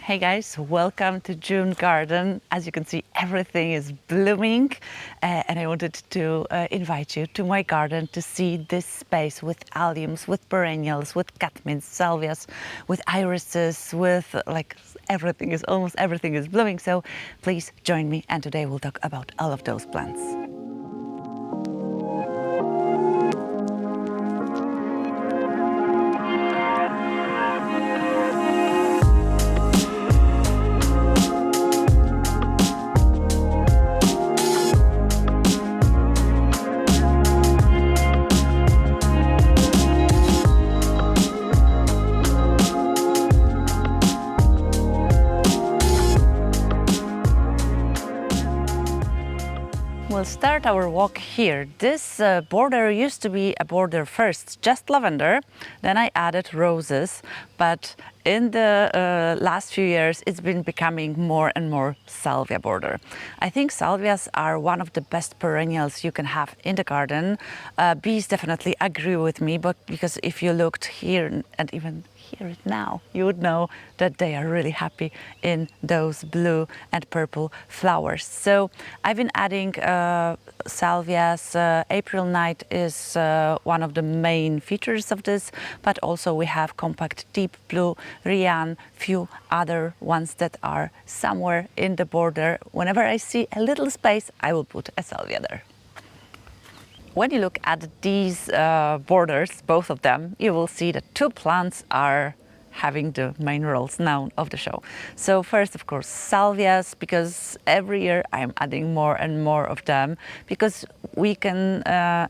Hey guys, welcome to June Garden. As you can see, everything is blooming and I wanted to invite you to my garden to see this space with alliums, with perennials, with catmints, salvias, with irises, with almost everything is blooming. So please join me, and today we'll talk about all of those plants. We'll start our walk here. This border used to be a border first, just lavender, then I added roses, but in the last few years it's been becoming more and more salvia border. I think salvias are one of the best perennials you can have in the garden. Bees definitely agree with me, but because if you looked here and even hear it now, you would know that they are really happy in those blue and purple flowers. So I've been adding salvias. April night is one of the main features of this, but also we have compact deep blue, Rian, few other ones that are somewhere in the border. Whenever I see a little space, I will put a salvia there. When you look at these borders, both of them, you will see that two plants are having the main roles now of the show. So first, of course, salvias, because every year I'm adding more and more of them, because we can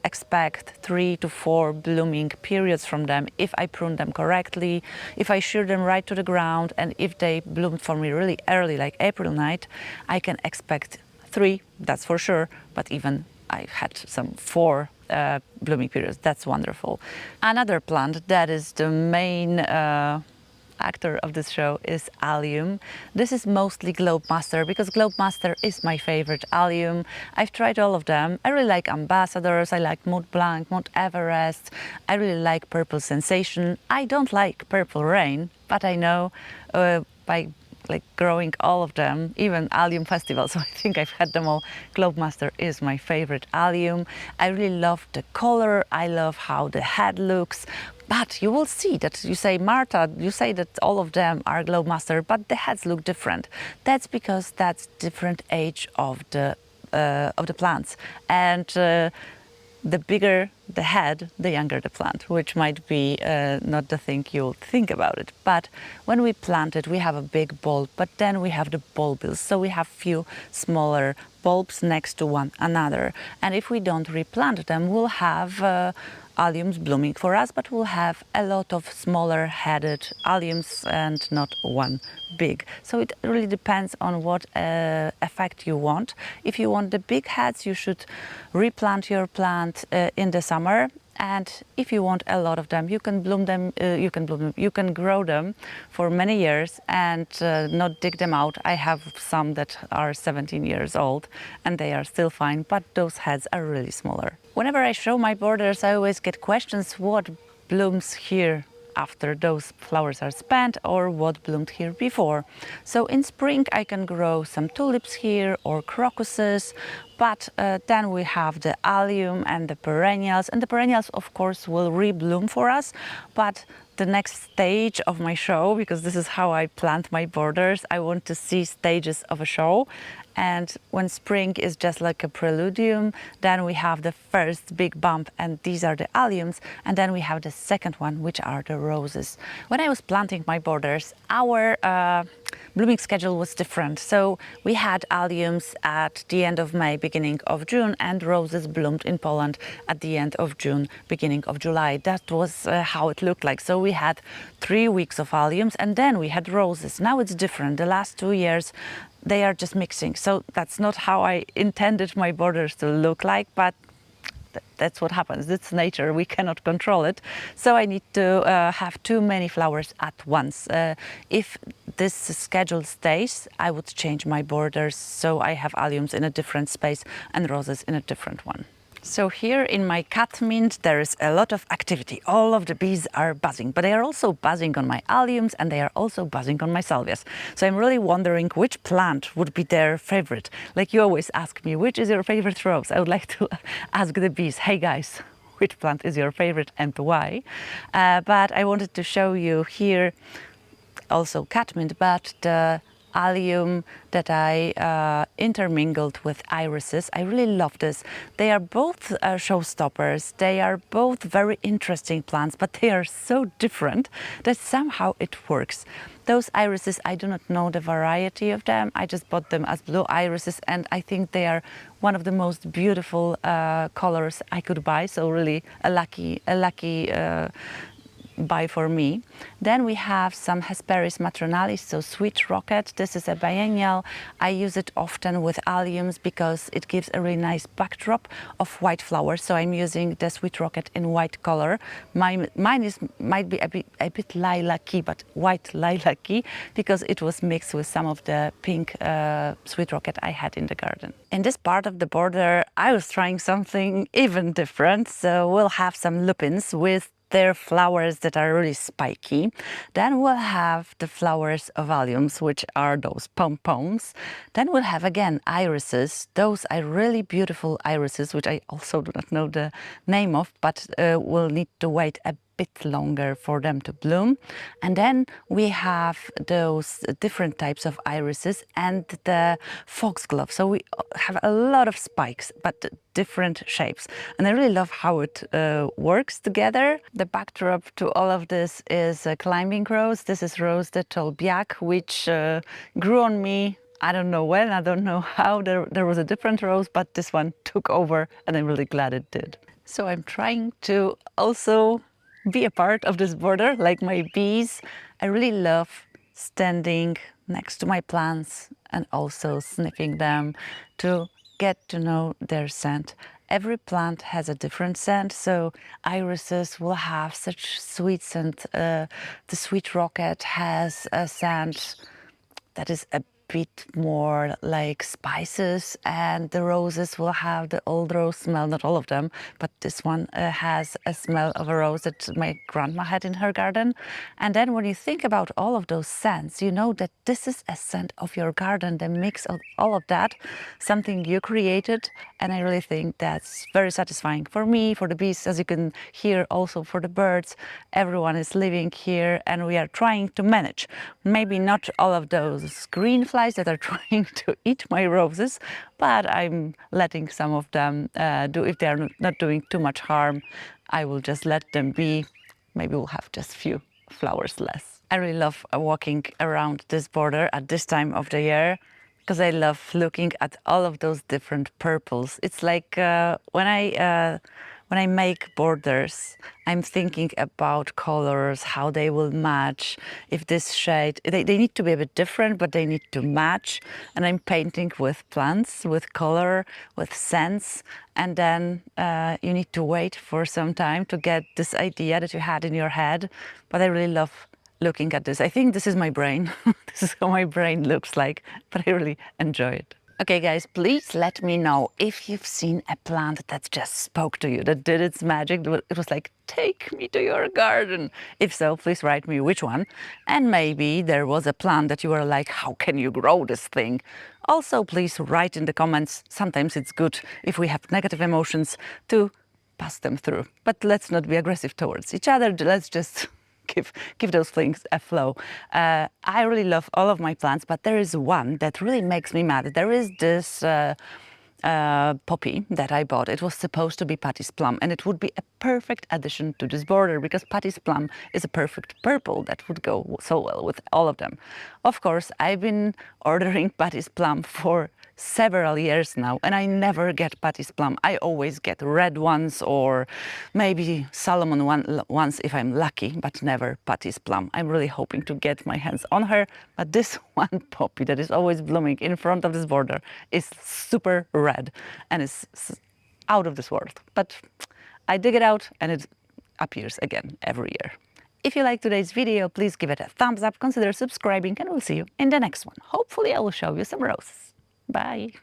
expect 3 to 4 blooming periods from them if I prune them correctly, if I shear them right to the ground, and if they bloomed for me really early, like April night, I can expect 3, that's for sure, but even I had some 4 blooming periods. That's wonderful. Another plant that is the main actor of this show is allium. This is mostly Globemaster, because Globemaster is my favorite allium. I've tried all of them. I really like Ambassadors, I like Mont Blanc, Mont Everest, I really like Purple Sensation. I don't like Purple Rain, but I know by growing all of them, even allium festival, so I think I've had them all. Globemaster is my favorite allium. I really love the color, I love how the head looks, but you will see that you say, Marta, you say that all of them are Globemaster, but the heads look different. That's because that's different age of the plants, and the bigger the head, the younger the plant, which might be not the thing you'll think about it. But when we plant it, we have a big bulb, but then we have the bulbils. So we have few smaller bulbs next to one another. And if we don't replant them, we'll have alliums blooming for us, but we'll have a lot of smaller headed alliums and not one big. So it really depends on what effect you want. If you want the big heads, you should replant your plant in the summer. And if you want a lot of them, you can bloom them, you can grow them for many years and not dig them out. I have some that are 17 years old and they are still fine, but those heads are really smaller. Whenever I show my borders, I always get questions what blooms here after those flowers are spent, or what bloomed here before. So in spring I can grow some tulips here or crocuses, but then we have the allium and the perennials, and the perennials of course will rebloom for us, but the next stage of my show, because this is how I plant my borders, I want to see stages of a show. And when spring is just like a preludium, then we have the first big bump, and these are the alliums, and then we have the second one, which are the roses. When I was planting my borders, our blooming schedule was different. So we had alliums at the end of May, beginning of June, and roses bloomed in Poland at the end of June, beginning of July. That was how it looked like. So we had 3 weeks of alliums, and then we had roses. Now it's different. The last 2 years, they are just mixing. So that's not how I intended my borders to look like, but that's what happens. It's nature. We cannot control it. So I need to have too many flowers at once. If this schedule stays, I would change my borders so I have alliums in a different space and roses in a different one. So here in my catmint there is a lot of activity. All of the bees are buzzing, but they are also buzzing on my alliums and they are also buzzing on my salvias. So I'm really wondering which plant would be their favorite. Like you always ask me, which is your favorite rose? I would like to ask the bees, hey guys, which plant is your favorite and why? But I wanted to show you here also catmint, but the allium that I intermingled with irises. I really love this. They are both showstoppers. They are both very interesting plants, but they are so different that somehow it works. Those irises, I do not know the variety of them. I just bought them as blue irises, and I think they are one of the most beautiful colors I could buy. So really a lucky buy for me. Then we have some Hesperis matronalis, so sweet rocket. This is a biennial. I use it often with alliums because it gives a really nice backdrop of white flowers. So I'm using the sweet rocket in white color. Mine might be a bit lilac-y, but white lilac-y because it was mixed with some of the pink sweet rocket I had in the garden. In this part of the border, I was trying something even different. So we'll have some lupins with their flowers that are really spiky. Then we'll have the flowers of alliums, which are those pom-poms. Then we'll have again irises. Those are really beautiful irises, which I also do not know the name of, but we'll need to wait a bit longer for them to bloom. And then we have those different types of irises and the foxgloves. So we have a lot of spikes, but different shapes. And I really love how it works together. The backdrop to all of this is a climbing rose. This is Rose de Tolbiac, which grew on me. I don't know when, I don't know how. There was a different rose, but this one took over and I'm really glad it did. So I'm trying to also be a part of this border like my bees. I really love standing next to my plants and also sniffing them to get to know their scent. Every plant has a different scent, so irises will have such sweet scent. The sweet rocket has a scent that is a bit more like spices, and the roses will have the old rose smell, not all of them, but this one has a smell of a rose that my grandma had in her garden. And then when you think about all of those scents, you know that this is a scent of your garden, the mix of all of that, something you created. And I really think that's very satisfying for me, for the bees, as you can hear, also for the birds. Everyone is living here and we are trying to manage. Maybe not all of those green flies that are trying to eat my roses, but I'm letting some of them do, if they are not doing too much harm, I will just let them be. Maybe we'll have just few flowers less. I really love walking around this border at this time of the year because I love looking at all of those different purples. It's like when I make borders, I'm thinking about colors, how they will match. If this shade, they need to be a bit different, but they need to match. And I'm painting with plants, with color, with scents. And then you need to wait for some time to get this idea that you had in your head. But I really love looking at this. I think this is my brain. This is how my brain looks like, but I really enjoy it. Okay, guys, please let me know if you've seen a plant that just spoke to you, that did its magic. It was like, take me to your garden. If so, please write me which one. And maybe there was a plant that you were like, how can you grow this thing? Also, please write in the comments. Sometimes it's good if we have negative emotions to pass them through. But let's not be aggressive towards each other. Let's just give those things a flow. I really love all of my plants, but there is one that really makes me mad. There is this poppy that I bought. It was supposed to be Patty's Plum, and it would be a perfect addition to this border because Patty's Plum is a perfect purple that would go so well with all of them. Of course, I've been ordering Patty's Plum for several years now, and I never get Patty's Plum. I always get red ones or maybe Solomon ones if I'm lucky, but never Patty's Plum. I'm really hoping to get my hands on her, but this one poppy that is always blooming in front of this border is super red and is out of this world. But I dig it out and it appears again every year. If you liked today's video, please give it a thumbs up, consider subscribing, and we'll see you in the next one. Hopefully I will show you some roses. Bye.